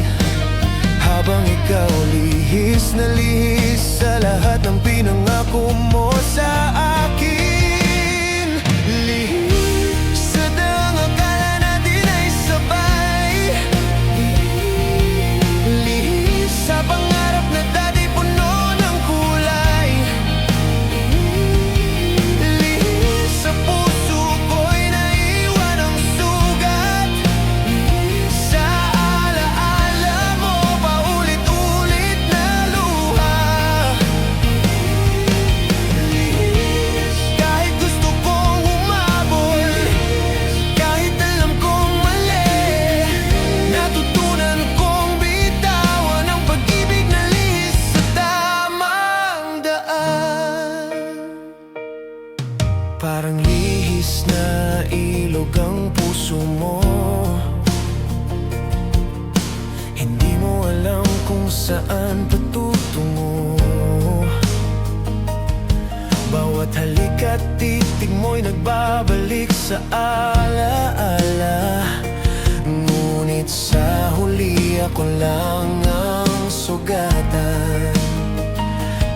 habang ikaw lihis na lihis sa lahat ng pinangako mo sa akin. Lihis sa daang akala natin ay sabay, lihis sa pangarap na dati puno ng kulay, lihis sa puso ko'y naiwan ang sugat, sa alaala mo paulit-ulit na luha. Lihis kahit gusto kong humabol, kahit alam kong mali, natutunan kong bitawan ang pag-ibig na lihis sa tamang daan. Parang lihis na ilog ang puso mo, hindi mo alam kung saan patutungo. Bawat halik at titig mo'y nagbabalik sa alaala, ngunit sa huli ako lang ang sugatan.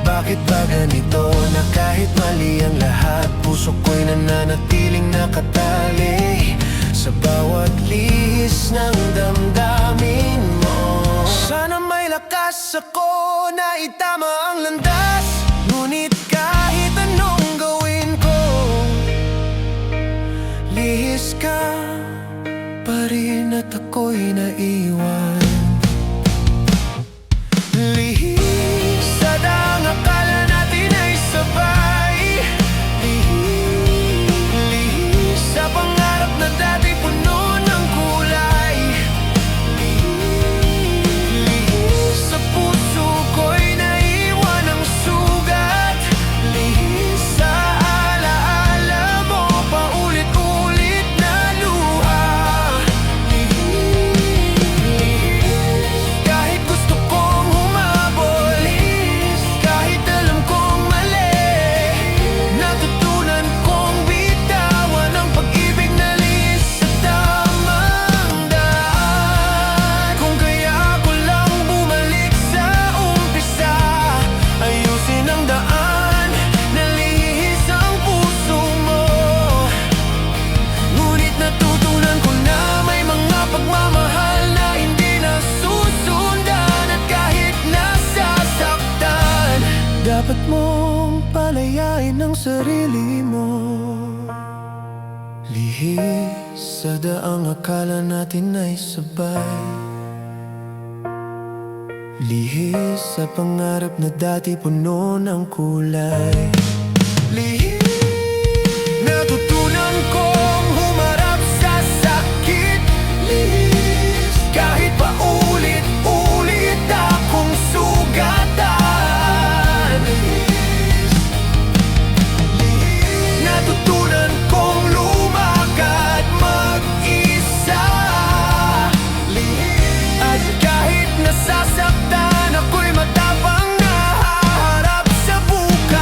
Bakit ba ganito na kahit mali ang lahat, puso ko'y nananatiling nakatali sa bawat lihis ng damdamin mo? Sana may lakas ako na itama ang landas, ngunit kahit anong gawin ko, lihis ka pa rin at ako'y naiwan. Lihis sa daang akala natin ay sabay, lihis sa pangarap na dati puno ng kulay, lihis sa puso ko'y naiwan ang sugat, lihis sa alaala mo paulit-ulit na luha. Lihis mong palayain ang sarili mo. Lihis sa daang akala natin ay sabay. Lihis sa pangarap na dati puno ng kulay. Lihis, natutunan kong humarap sa sakit. Lihis, kahit pa ulit-ulit akong sugatan. Lihis, natutunan kong lumakad mag-isa. Lihis, at kahit nasasaktan ako'y matapang na haharap sa bukas.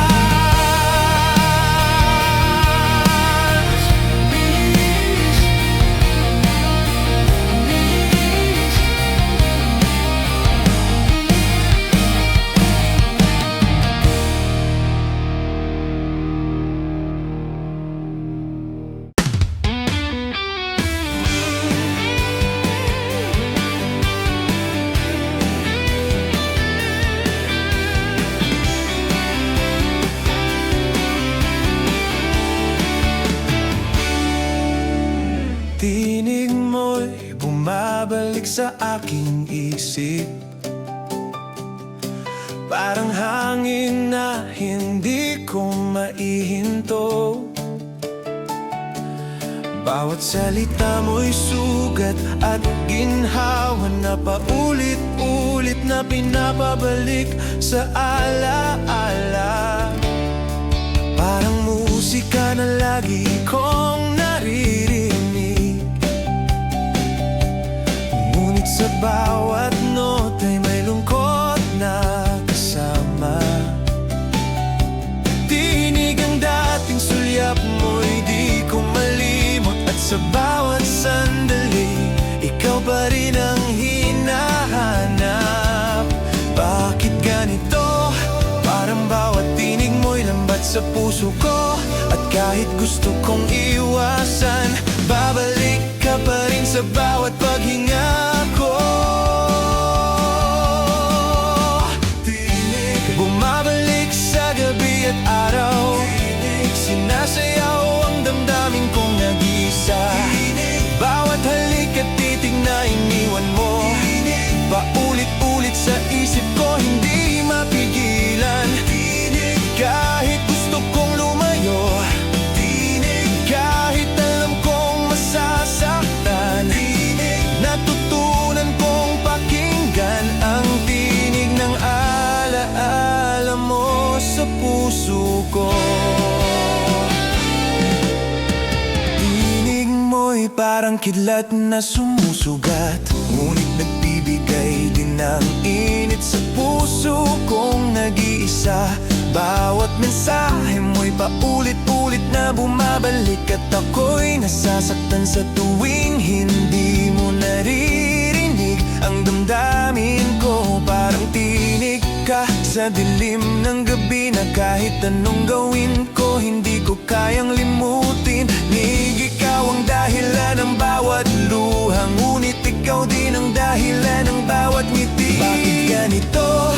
Lihis, lihis. Tinig mo'y bumabalik sa aking isip. Parang hangin na hindi ko maihinto. Bawat salita mo'y sugat at ginhawa na paulit-ulit na pinapabalik sa alaala. Parang musika na lagi kong naririnig, ngunit sa bawat nota'y may lungkot na kasama. Tinig ang dating sulyap mo'y di ko malimot, at sa bawat sandali ikaw pa rin ang hinahanap. Bakit ganito? Parang bawat tinig mo'y lambat sa puso ko, at kahit gusto kong iwasan, babalik ka pa rin sa bawat paghinga ko. Tinig, bumabalik sa gabi at araw. Tinig, sinasayaw ang damdamin kong nag-iisa. Tinig, bawat halik at titig na iniwan mo. Tinig, paulit-ulit sa isip ko, hindi mapigilan. Tinig, kahit gusto kong lumayo. Tinig, kahit alam kong masasaktan. Tinig, natutunan kong pakinggan ang tinig ng alaala mo sa puso ko. Tinig mo'y parang kidlat na sumusugat, ngunit nagbibigay din ng init sa puso kong nag-iisa. Bawat mensahe mo'y paulit-ulit na bumabalik, at ako'y nasasaktan sa tuwing hindi mo naririnig ang damdamin ko. Parang tinig ka sa dilim ng gabi na kahit anong gawin ko, hindi ko kayang limutin. Tinig, ikaw ang dahilan ng bawat luha, ngunit ikaw din ang dahilan ng bawat ngiti. Bakit ganito?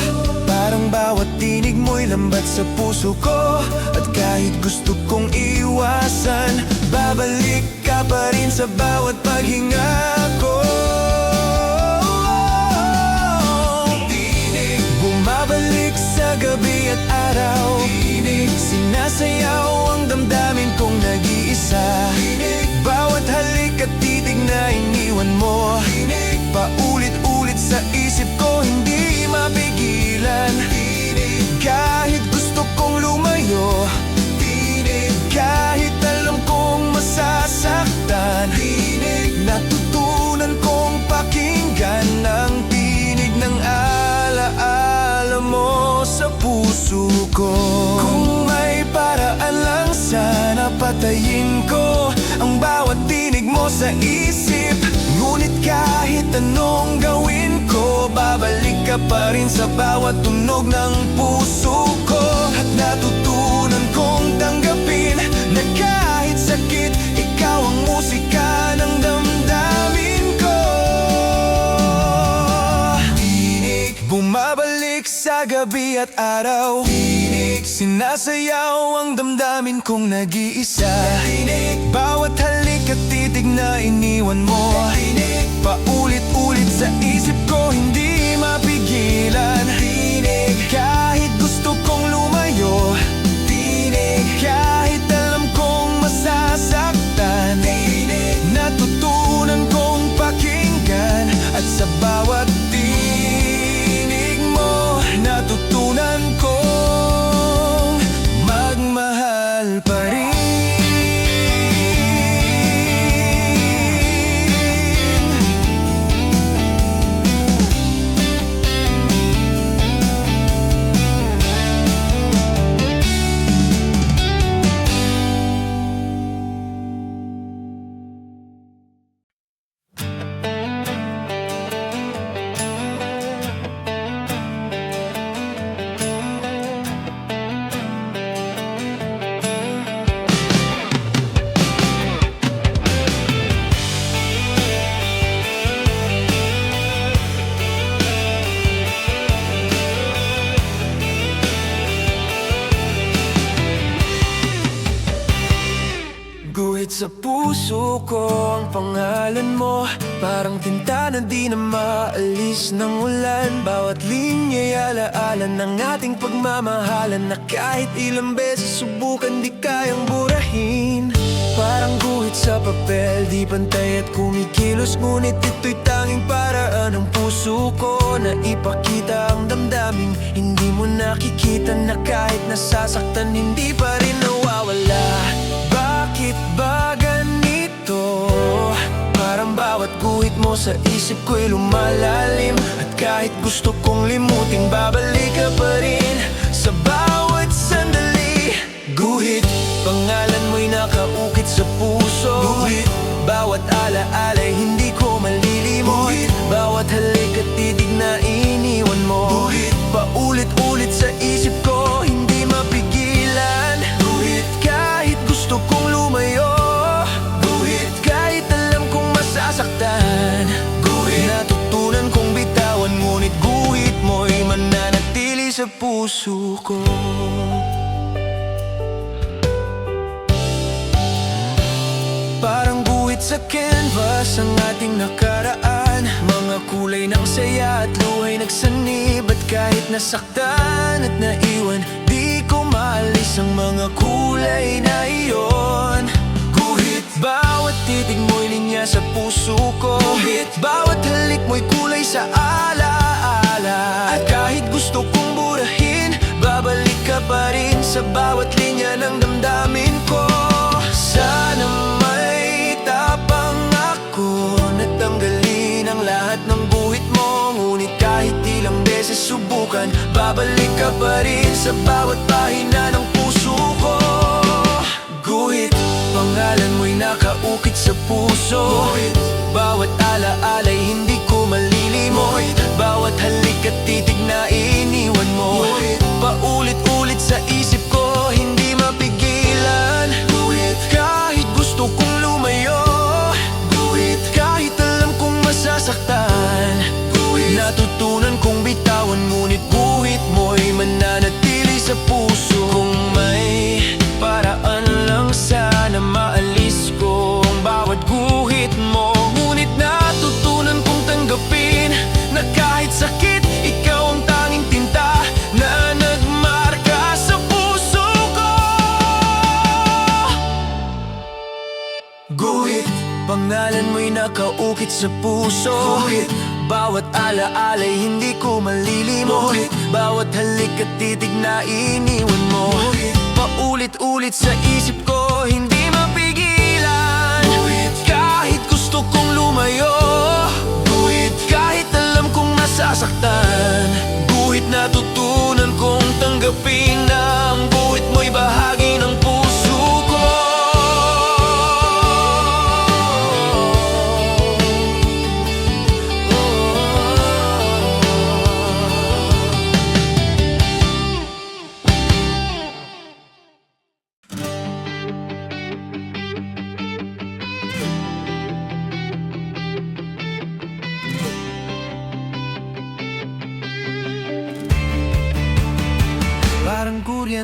Parang bawat tinig mo'y lambat sa puso ko, at kahit gusto kong iwasan, babalik ka pa rin sa bawat paghinga ko. Tinig, bumabalik sa gabi at araw. Tinig, sinasayaw ang damdamin kong nag-iisa. Tinig, bawat halik at titig na iniwan mo. Tinig, paulit-ulit sa isip ko, hindi mapigilan. Tinig, kahit gusto kong lumayo. Tinig, kahit alam kong masasaktan. Tinig, natutunan kong pakinggan ang tinig ng alaala mo sa puso ko. Kung may paraan lang sana, patayin ko ang bawat tinig mo sa isip. Ngunit kahit anong gawin ko, babalik ka pa rin sa bawat tunog ng puso ko. At natutunan kong tanggapin na kahit sakit, ikaw ang musika ng damdamin ko. Tinig, bumabalik sa gabi at araw. Tinig, Sinasayaw ang damdamin kong nag-iisa. Bawat halik at titig na iniwan mo. Paulit-ulit sa isip ko, hindi mapigilan. Kahit gusto kong lumayo, kahit alam kong masasaktan, natutunan kong pakinggan. At sa bawat tinig mo, natutunan kong magmahal pa rin. Guhit sa puso ko ang pangalan mo, parang tinta na di na maalis ng ulan. Bawat linya'y alaala ng ating pagmamahalan, na kahit ilang beses subukan di kayang burahin. Parang guhit sa papel, di pantay at kumikilos, ngunit ito'y tanging paraan ng puso ko na ipakita ang damdamin. Hindi mo nakikita na kahit nasasaktan, hindi pa rin nawawala. Bakit ba ganito? Parang bawat guhit mo sa isip ko'y lumalalim, at kahit gusto kong limutin, babalik ka pa rin sa bawat sandali. Guhit, pangalan mo'y nakaukit sa puso. Guhit, bawat alaala'y hindi ko malilimot. Guhit, bawat halik at titig na iniwan mo. Guhit, paulit-ulit sa isip ko, hindi mapigilan. Guhit, kahit gusto kong lumayo. Guhit, kahit alam kong masasaktan. Guhit, natutunan kong bitawan, ngunit guhit mo'y mananatili sa puso ko. Parang guhit sa canvas ang ating nakaraan, mga kulay ng saya at luhay nagsanib. At kahit nasaktan at naiwan, di ko maalis ang mga kulay na iyon. Guhit, bawat titig mo'y linya sa puso ko. Guhit, bawat halik mo'y kulay sa alaala. At kahit gusto kong burahin, babalik ka pa rin sa bawat linya ng damdamin ko. Sana may tapang ako na tanggalin ang lahat ng guhit mo, ngunit kahit ilang beses subukan, babalik ka pa rin sa bawat pahina ng puso ko. Guhit, pangalan mo'y nakaukit sa puso. Guhit, bawat alaala'y hindi ko malilimot. Guhit, bawat halik at titig na iniwan mo. Guhit, paulit-ulit sa isip ko, hindi mapigilan. Guhit, kahit gusto kong lumayo. Guhit, kahit alam kong masasaktan. Guhit, natutunan kong bitawan, ngunit guhit mo'y mananatili sa puso. Kung may paraan lang sana maalis ko ang bawat guhit mo, ngunit natutunan kong tanggapin na kahit sakit, ikaw ang tanging tinta na nagmarka sa puso ko. Guhit, pangalan mo'y nakaukit sa puso. Guhit, bawat alaala'y hindi ko malilimot. Guhit, bawat halik at titig na iniwan mo. Guhit, paulit-ulit sa isip ko, hindi mapigilan. Guhit, kahit gusto kong lumayo. Guhit, kahit alam kong masasaktan. Guhit, natutunan kong tanggapin na ang guhit mo'y bahagi ng puso ko.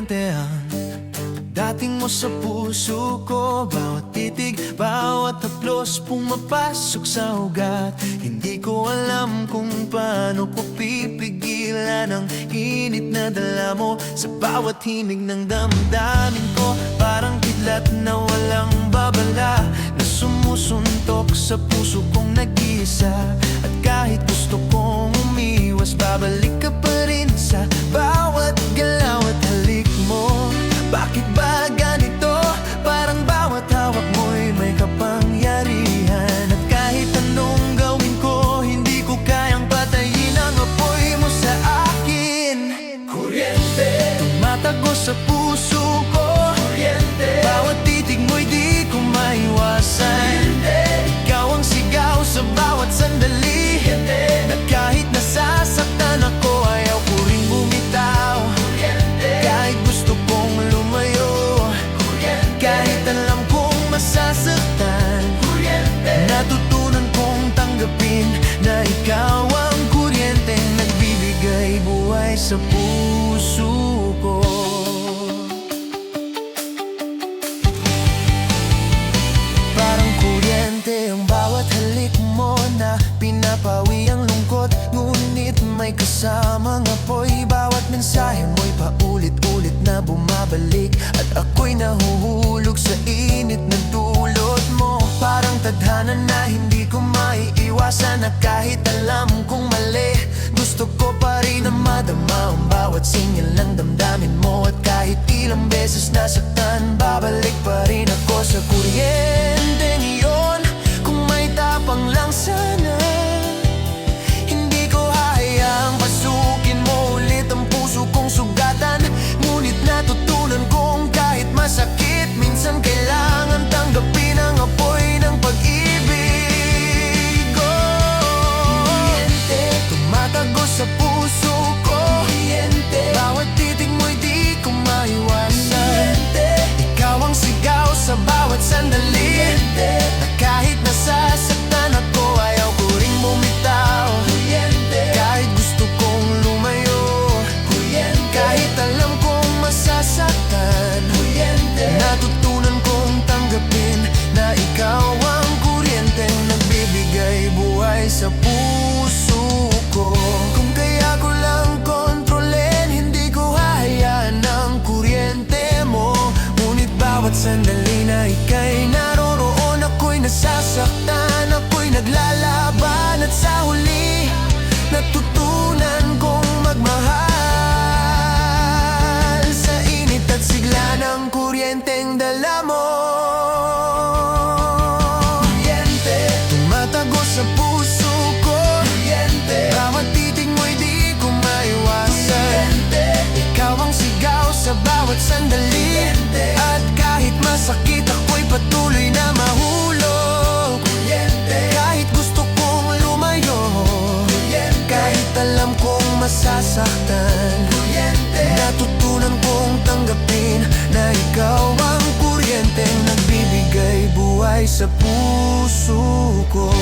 kuryente ang dating mo sa puso ko. Bawat titig, bawat haplos pumapasok sa ugat. Hindi ko alam kung paano ko pipigilan ang init na dala mo sa bawat himig ng damdamin ko. Parang kidlat na walang babala na sumusuntok sa puso kong nag-iisa. At kahit gusto kong umiwas, babalik ka pa rin sa bawat galaw at halik mo. Bakit ba ganito? Parang bawat hawak mo'y may kapangyarihan. At kahit anong gawin ko, hindi ko kayang patayin ang apoy mo sa akin. Kuryente, tumatago sa puso ko. Kuryente, bawat titig mo'y di ko maiwasan. Ikaw ang sigaw sa bawat sandali. At kahit nasasaktan ako, ayaw ko ring bumitaw. Kahit gusto kong lumayo, kahit alam kong masasaktan, natutunan kong tanggapin na ikaw ang kuryenteng nagbibigay buhay sa puso ko. Parang kuryente ang bawat halik mo na pinapawi ang lungkot, ngunit may kasamang apoy. Bawat mensahe mo'y paulit-ulit na bumabalik, at ako'y nahuhulog sa init na dulot mo. Parang tadhana na hindi ko maiiwasan, na kahit alam kong mali, gusto ko pa rin na madama ang bawat sinyal ng damdamin mo. At kahit ilang beses nasaktan, babalik pa rin ako sa kuryenteng iyon. Kung may tapang lang sana, hindi ko hahayaang pasukin mo ulit ang puso kong sugatan. Ngunit natutunan kong kahit masakit, minsan kailangan tanggapin ang apoy ng pag-ibig ko. Kuryente, tumatago sa puso ko. Kuryente, bawat titig mo'y di ko maiwasan. Ikaw ang sigaw sa bawat sandali. Na kahit nasasaktan ako, ayaw ko ring bumitaw. Kahit gusto kong lumayo, kahit alam kong masasaktan, natutunan kong tanggapin na ikaw ang kuryenteng nagbibigay buhay sa puso ko. Kung kaya ko lang kontrolin, hindi ko hahayaan ang kuryente mo. Ngunit bawat sandali na ika'y naroroon, ako'y nasasaktan, ako'y naglalaban. At sa huli, natutunan kong magmahal sa init at sigla ng kuryenteng dala mo. Kuryente, tumatago sa puso ko. Kuryente, bawat titig mo'y di ko maiwasan. Ikaw ang sigaw sa bawat sandali. At kahit masakit, ako'y patuloy na mahulog. Kahit gusto kong lumayo, kahit alam kong masasaktan, natutunan kong tanggapin na ikaw ang kuryenteng nagbibigay buhay sa puso ko.